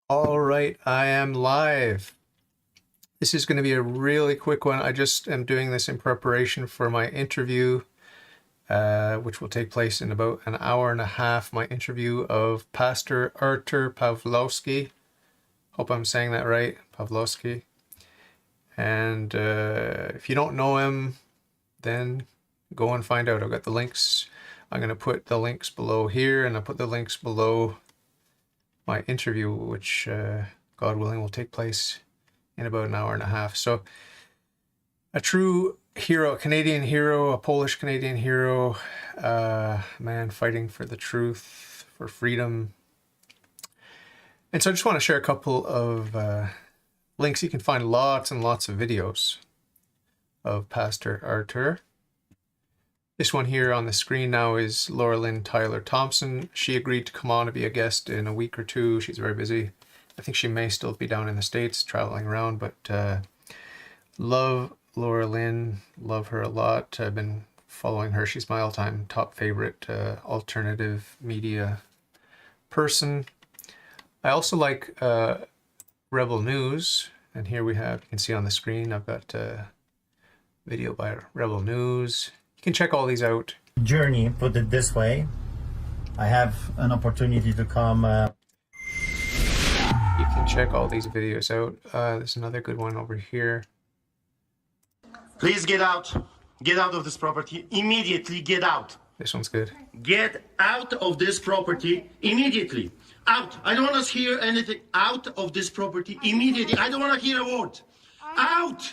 All right, I am live. This is going to be a really quick one. I just am doing this in preparation for my interview, which will take place in about an hour and a half. My interview of Pastor Artur Pawlowski. Hope I'm saying that right, Pawlowski. And if you don't know him, then go and find out. I've got the links. I'm going to put the links below here, and I'll put the links below my interview, which God willing will take place in about an hour and a half. So a true hero, a Canadian hero, a Polish Canadian hero, man fighting for the truth, for freedom. And so I just want to share a couple of links. You can find lots and lots of videos of Pastor Artur. This one here on the screen now is Laura Lynn Tyler Thompson. She agreed to come on to be a guest in a week or two. She's very busy. I think she may still be down in the States traveling around, but love Laura Lynn, love her a lot. I've been following her. She's my all-time top favorite alternative media person. I also like Rebel News, and here we have, you can see on the screen, I've got a video by Rebel News. You can check all these out. Journey, put it this way. I have an opportunity to come. You can check all these videos out. There's another good one over here. Please get out. Get out of this property. Immediately get out. This one's good. Get out of this property immediately. Out. I don't want to hear anything. Out of this property immediately. I don't want to hear a word. Out.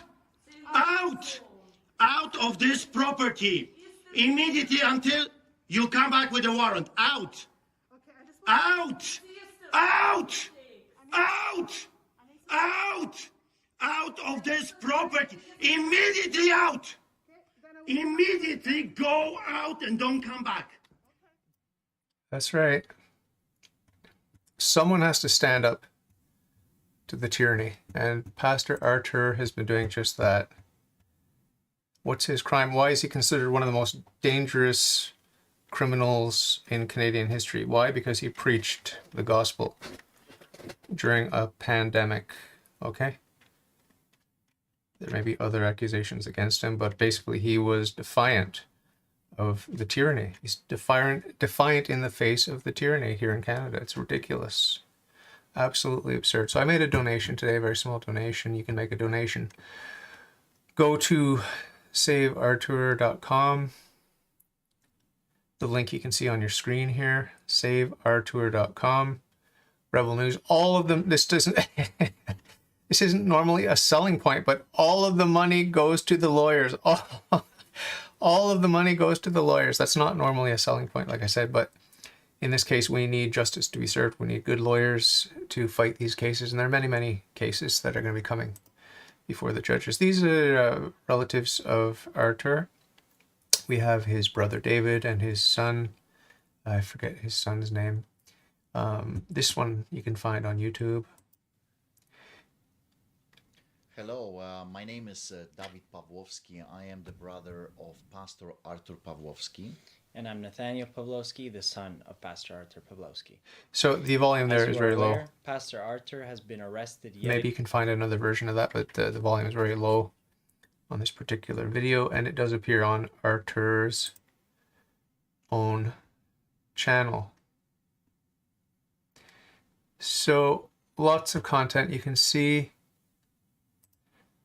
Out. Out of this property immediately until you come back with a warrant. Out. Out. Out. Out. Out. Out of this property. Immediately out. Immediately go out and don't come back. That's right. Someone has to stand up to the tyranny, and Pastor Artur has been doing just that. What's his crime? Why is he considered one of the most dangerous criminals in Canadian history? Why? Because he preached the gospel during a pandemic. Okay? There may be other accusations against him, but basically he was defiant of the tyranny. He's defiant in the face of the tyranny here in Canada. It's ridiculous. Absolutely absurd. So I made a donation today, a very small donation. You can make a donation. Go to saveartur.com. The link you can see on your screen here, saveartur.com. Rebel News, all of them, this doesn't, this isn't normally a selling point, but all of the money goes to the lawyers. All of the money goes to the lawyers. That's not normally a selling point, like I said, but in this case, we need justice to be served. We need good lawyers to fight these cases, and there are many, many cases that are going to be coming before the judges. These are relatives of Artur. We have his brother David and his son. I forget his son's name. This one you can find on YouTube. Hello, my name is David Pawlowski. I am the brother of Pastor Artur Pawlowski. And I'm Nathaniel Pawlowski, the son of Pastor Artur Pawlowski. So the volume there is very low. Pastor Artur has been arrested yet. Maybe you can find another version of that, but the volume is very low on this particular video, and it does appear on Artur's own channel. So lots of content you can see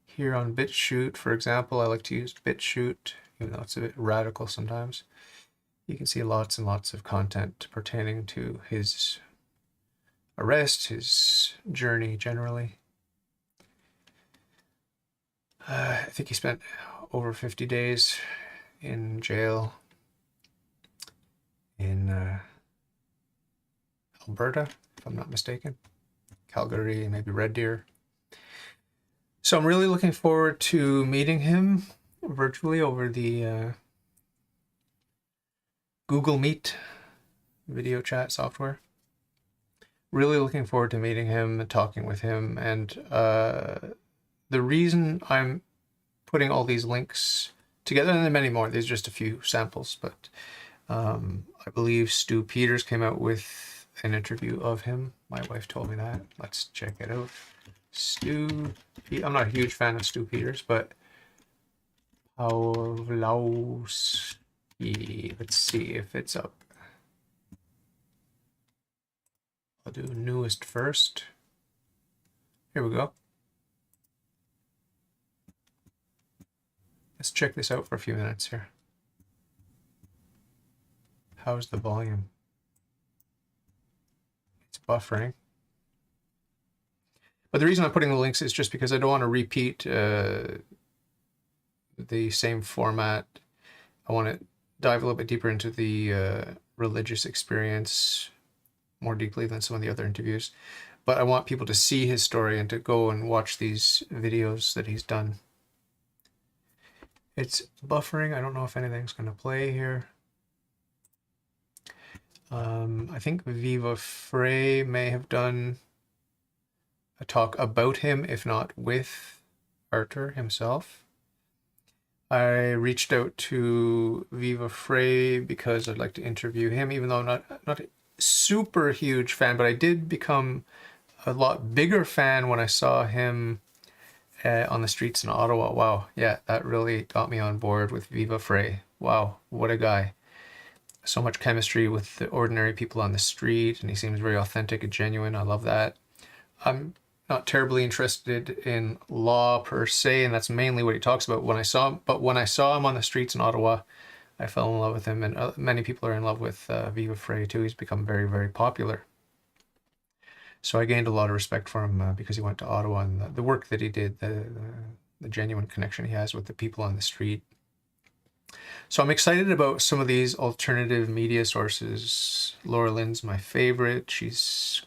here on BitChute, for example. I like to use BitChute, even though it's a bit radical sometimes. You can see lots and lots of content pertaining to his arrest, his journey generally. I think he spent over 50 days in jail in Alberta, if I'm not mistaken. Calgary, maybe Red Deer. So I'm really looking forward to meeting him virtually over the Google Meet video chat software. Really looking forward to meeting him and talking with him. And the reason I'm putting all these links together, and there are many more, these are just a few samples, but I believe Stu Peters came out with an interview of him My wife told me that. Let's check it out. Stu. I'm not a huge fan of Stu Peters, but Pawlowski. Let's see if it's up. I'll do newest first. Here we go. Let's check this out for a few minutes here. How's the volume? It's buffering. But the reason I'm putting the links is just because I don't want to repeat the same format. I want to dive a little bit deeper into the religious experience more deeply than some of the other interviews. But I want people to see his story and to go and watch these videos that he's done. It's buffering. I don't know if anything's going to play here. I think Viva Frey may have done a talk about him, if not with Artur himself. I reached out to Viva Frey because I'd like to interview him, even though I'm not a super huge fan, but I did become a lot bigger fan when I saw him on the streets in Ottawa. Wow, yeah, that really got me on board with Viva Frey. Wow, what a guy. So much chemistry with the ordinary people on the street, and he seems very authentic and genuine. I love that. I'm not terribly interested in law per se, and that's mainly what he talks about. When I saw him on the streets in Ottawa, I fell in love with him, and many people are in love with Viva Frey too. He's become very, very popular. So I gained a lot of respect for him because he went to Ottawa, and the work that he did, the genuine connection he has with the people on the street. So I'm excited about some of these alternative media sources. Laura Lynn's my favorite. She's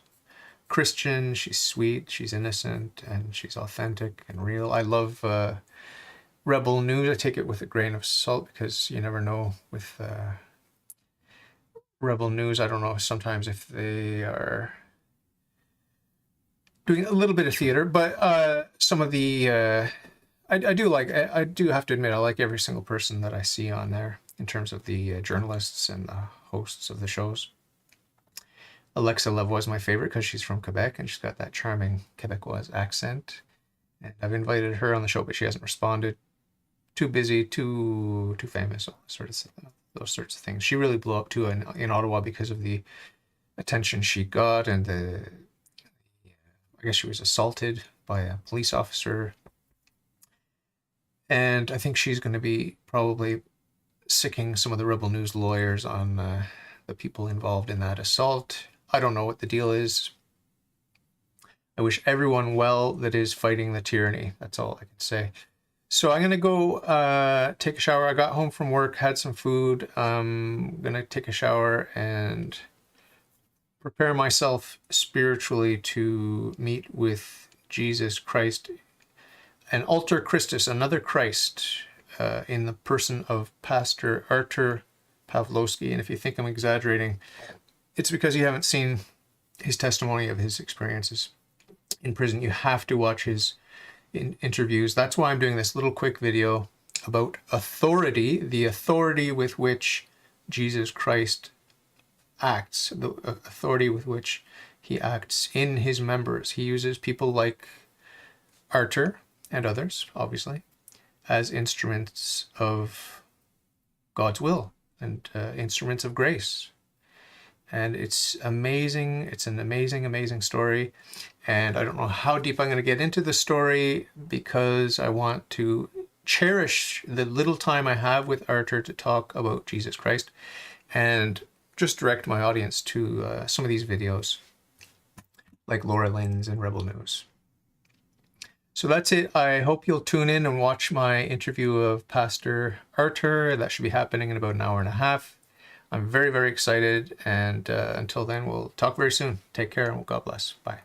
Christian, she's sweet, she's innocent, and she's authentic and real. I love Rebel News. I take it with a grain of salt because you never know with Rebel News. I don't know sometimes if they are doing a little bit of theater, but some of the I do have to admit I like every single person that I see on there in terms of the journalists and the hosts of the shows. Alexa Lavoie is my favorite because she's from Quebec and she's got that charming Quebecois accent. And I've invited her on the show, but she hasn't responded. Too busy, too famous, all those sorts of things. She really blew up too in Ottawa because of the attention she got, and I guess she was assaulted by a police officer. And I think she's going to be probably sicking some of the Rebel News lawyers on the people involved in that assault. I don't know what the deal is. I wish everyone well that is fighting the tyranny. That's all I can say. So I'm going to go take a shower. I got home from work, had some food. I'm going to take a shower and prepare myself spiritually to meet with Jesus Christ, an alter Christus, another Christ, in the person of Pastor Artur Pawlowski. And if you think I'm exaggerating, it's because you haven't seen his testimony of his experiences in prison. You have to watch his interviews. That's why I'm doing this little quick video about authority, the authority with which Jesus Christ acts, the authority with which he acts in his members. He uses people like Artur and others, obviously, as instruments of God's will and instruments of grace. And it's amazing. It's an amazing, amazing story. And I don't know how deep I'm going to get into the story because I want to cherish the little time I have with Artur to talk about Jesus Christ and just direct my audience to some of these videos like Laura Lynn's and Rebel News. So that's it. I hope you'll tune in and watch my interview of Pastor Artur. That should be happening in about an hour and a half. I'm very, very excited. And until then, we'll talk very soon. Take care and God bless. Bye.